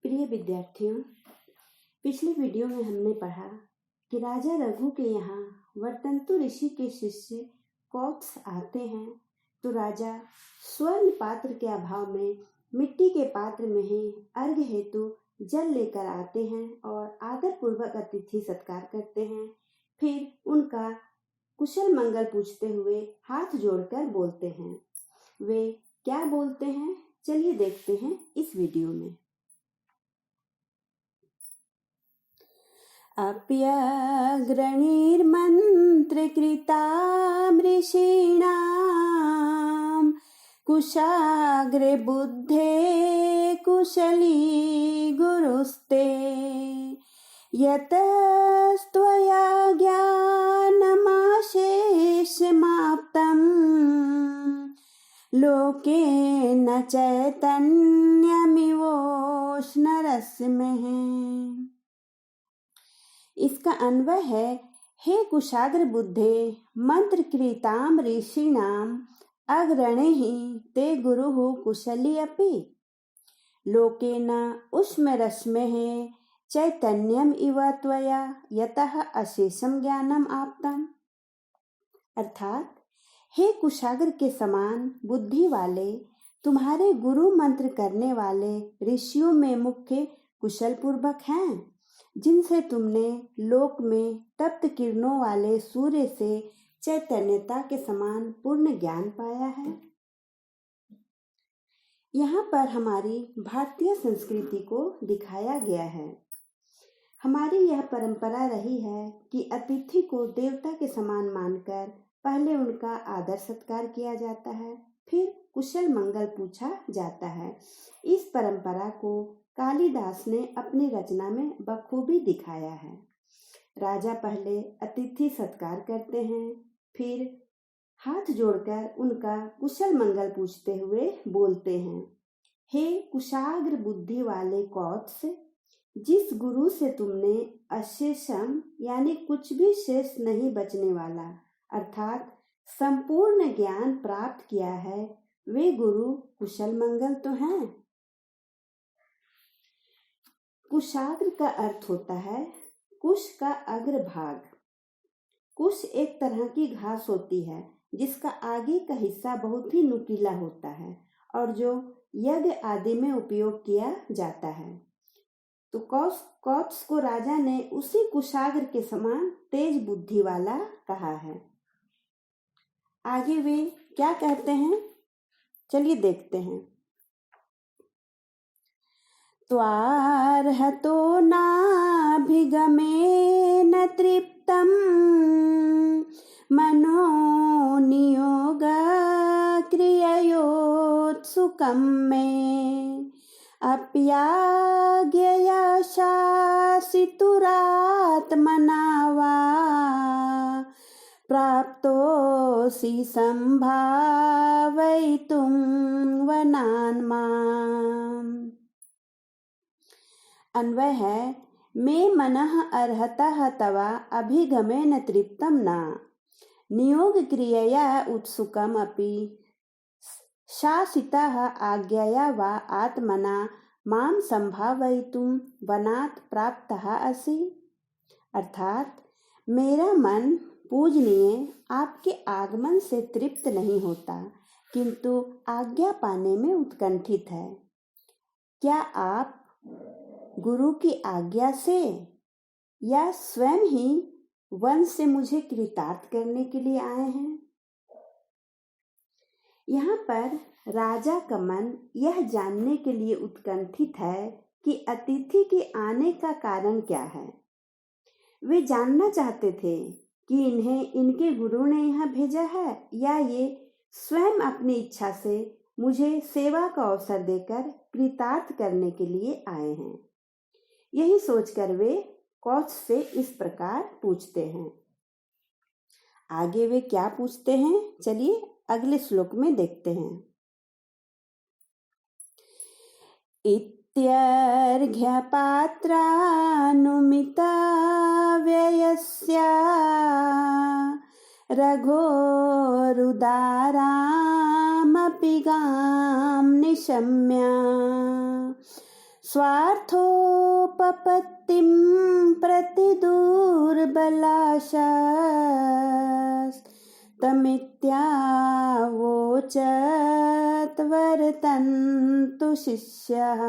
प्रिय विद्यार्थियों, पिछले वीडियो में हमने पढ़ा कि राजा रघु के यहाँ वर्तंतु ऋषि के शिष्य कौत्स आते हैं तो राजा स्वर्ण पात्र के अभाव में मिट्टी के पात्र में ही अर्घ्य हेतु जल लेकर आते हैं और आदर पूर्वक अतिथि सत्कार करते हैं। फिर उनका कुशल मंगल पूछते हुए हाथ जोड़कर बोलते हैं। वे क्या बोलते हैं, चलिए देखते हैं इस वीडियो में। अप्यग्रणीर्मन्त्रकृतामृषीणां कुशाग्रे बुद्धे कुशली गुरुस्ते यतस्त्वया ज्ञानमाशेषमाप्तं लोकेन चैतन्यमिवोष्णरश्मिः। इसका अन्वय है, हे कुशाग्र बुद्धे मंत्रकृताम ऋषीणाम अग्रणैः ते गुरुः कुशली अपि लोकेन उष्णरश्मेः चैतन्यम इव त्वया यतः अशेषम ज्ञानम आप्तम। अर्थात, हे कुशाग्र के समान बुद्धि वाले, तुम्हारे गुरु मंत्र करने वाले ऋषियों में मुख्य कुशल पूर्वक हैं, जिनसे तुमने लोक में तप्त किरणों वाले सूर्य से चैतन्यता के समान पूर्ण ज्ञान पाया है। यहाँ पर हमारी भारतीय संस्कृति को दिखाया गया है। हमारी यह परंपरा रही है कि अतिथि को देवता के समान मानकर पहले उनका आदर सत्कार किया जाता है, फिर कुशल मंगल पूछा जाता है। इस परंपरा को कालिदास ने अपनी रचना में बखूबी दिखाया है। राजा पहले अतिथि सत्कार करते हैं, फिर हाथ जोड़कर उनका कुशल मंगल पूछते हुए बोलते हैं, हे कुशाग्र बुद्धि वाले कौत्स, जिस गुरु से तुमने अशेषम यानी कुछ भी शेष नहीं बचने वाला अर्थात संपूर्ण ज्ञान प्राप्त किया है, वे गुरु कुशल मंगल तो हैं। कुशाग्र का अर्थ होता है कुश का अग्रभाग। कुश एक तरह की घास होती है जिसका आगे का हिस्सा बहुत ही नुकीला होता है और जो यज्ञ आदि में उपयोग किया जाता है। तो कौत्स को राजा ने उसी कुशाग्र के समान तेज बुद्धि वाला कहा है। आगे वे क्या कहते हैं, चलिए देखते हैं। त्वार्हतो नाभिगमेन तृप्तं मनो नियोगक्रिययोत्सुकं मे अप्याज्ञया शासितुरात्मना वा प्राप्तोऽसि सम्भावयितुं वनान् माम्। अन्वय है, मे मनः अर्हतः तवा अभिगमेन तृप्तं न नियोग क्रियया उत्सुकम् अपि शासितः आज्ञया वा आत्मना माम संभावयितुं वनात् प्राप्तः असि। अर्थात, मेरा मन पूजनीय आपके आगमन से तृप्त नहीं होता, किंतु आज्ञा पाने में उत्कंठित है। क्या आप गुरु की आज्ञा से या स्वयं ही वन से मुझे कृतार्थ करने के लिए आए हैं? यहाँ पर राजा का मन यह जानने के लिए उत्कंठित है कि अतिथि के आने का कारण क्या है। वे जानना चाहते थे कि इन्हें इनके गुरु ने यहाँ भेजा है या ये स्वयं अपनी इच्छा से मुझे सेवा का अवसर देकर कृतार्थ करने के लिए आए हैं। यही सोचकर वे कौत्स से इस प्रकार पूछते हैं। आगे वे क्या पूछते हैं, चलिए अगले श्लोक में देखते हैं। इत्यर्घ्यपात्रानुमिता व्ययस्या रघोरुदारामपि गां निशम्य स्वार्थोपपत्तिं प्रति दुर्बलाशास्तमित्यावोचत् वर्तन्तु शिष्यः।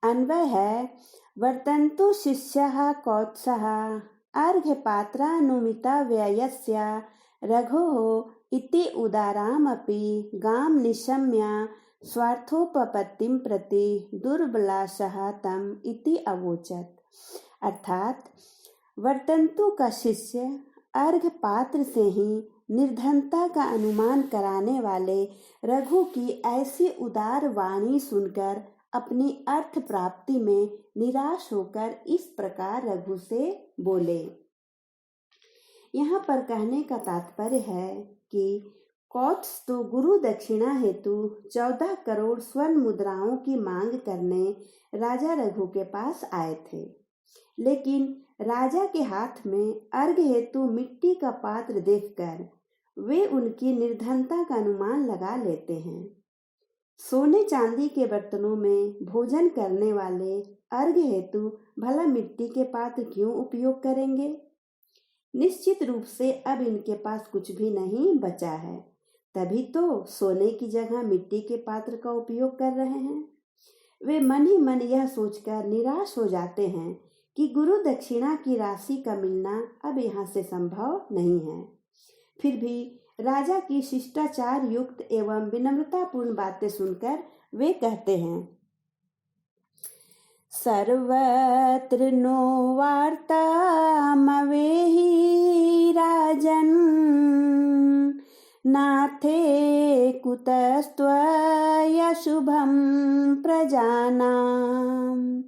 अन्वय है वर्तन्तु शिष्यः कौत्सः अर्घ्यपात्रानुमिता व्ययस्य रघोः इति उदारामपि गां निशम्य स्वार्थोपपत्तिं प्रति दुर्बलाशः तम इति अवोचत्। अर्थात वर्तन्तु का शिष्य अर्घ्य पात्र से ही निर्धनता का अनुमान कराने वाले रघु की ऐसी उदार वाणी सुनकर अपनी अर्थ प्राप्ति में निराश होकर इस प्रकार रघु से बोले। यहाँ पर कहने का तात्पर्य है कि कौत्स तो गुरु दक्षिणा हेतु 14 करोड़ स्वर्ण मुद्राओं की मांग करने राजा रघु के पास आए थे, लेकिन राजा के हाथ में अर्घ हेतु मिट्टी का पात्र देखकर वे उनकी निर्धनता का अनुमान लगा लेते हैं। सोने चांदी के बर्तनों में भोजन करने वाले अर्घ हेतु भला मिट्टी के पात्र क्यों उपयोग करेंगे? निश्चित रूप से अब इनके पास कुछ भी नहीं बचा है, तभी तो सोने की जगह मिट्टी के पात्र का उपयोग कर रहे हैं। वे मन ही मन यह सोचकर निराश हो जाते हैं कि गुरु दक्षिणा की राशि का मिलना अब यहाँ से संभव नहीं है। फिर भी राजा की शिष्टाचार युक्त एवं विनम्रतापूर्ण बातें सुनकर वे कहते हैं, सर्वत्र नो वार्तामवेहि राजन् नाथे कुतस्त्वयशुभं प्रजानां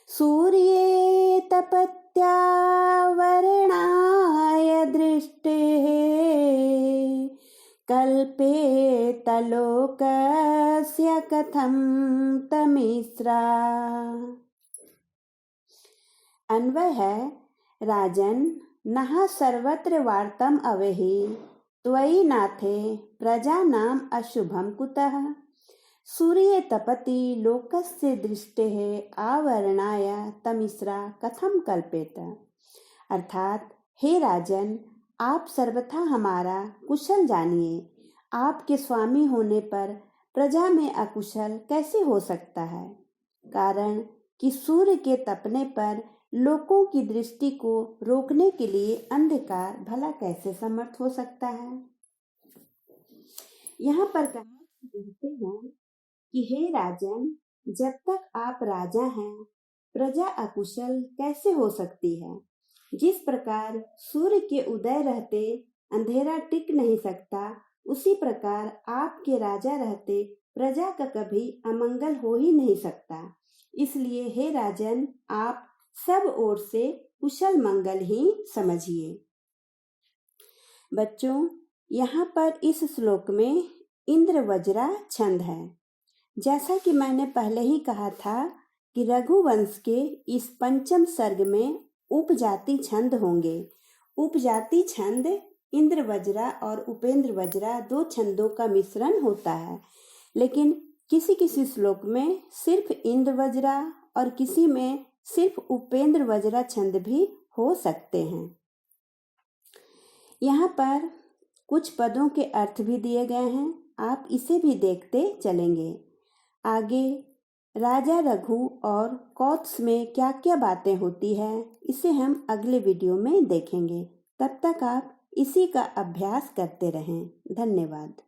सूर्ये तपत्यावरणाय दृष्टेः कल्पेतलोकस्य कथं तमिस्रा। अन्वय है राजन नहा सर्वत्र वार्तम अवेहि त्वयि नाथे प्रजानाम अशुभम कुतः सूर्ये तपति लोकस्य दृष्टेः आवरणाय तमिस्रा कथम कल्पेत। अर्थात हे राजन, आप सर्वथा हमारा कुशल जानिए, आपके स्वामी होने पर प्रजा में अकुशल कैसे हो सकता है, कारण कि सूर्य के तपने पर लोगों की दृष्टि को रोकने के लिए अंधकार भला कैसे समर्थ हो सकता है। यहाँ पर कहते हैं कि हे राजन, जब तक आप राजा हैं प्रजा अकुशल कैसे हो सकती है। जिस प्रकार सूर्य के उदय रहते अंधेरा टिक नहीं सकता, उसी प्रकार आपके राजा रहते प्रजा का कभी अमंगल हो ही नहीं सकता। इसलिए हे राजन, आप सब ओर से कुशल मंगल ही समझिए। बच्चों, यहाँ पर इस श्लोक में इंद्र वज्रा छंद है। जैसा कि मैंने पहले ही कहा था कि रघुवंश के इस पंचम सर्ग में उपजाति छंद होंगे। उपजाति छंद इंद्र वज्रा और उपेंद्र वज्रा 2 छंदों का मिश्रण होता है, लेकिन किसी किसी श्लोक में सिर्फ इंद्र वज्रा और किसी में सिर्फ उपेंद्र वज्रा छंद भी हो सकते हैं। यहाँ पर कुछ पदों के अर्थ भी दिए गए हैं, आप इसे भी देखते चलेंगे। आगे राजा रघु और कौत्स में क्या क्या बातें होती है, इसे हम अगले वीडियो में देखेंगे। तब तक आप इसी का अभ्यास करते रहें। धन्यवाद।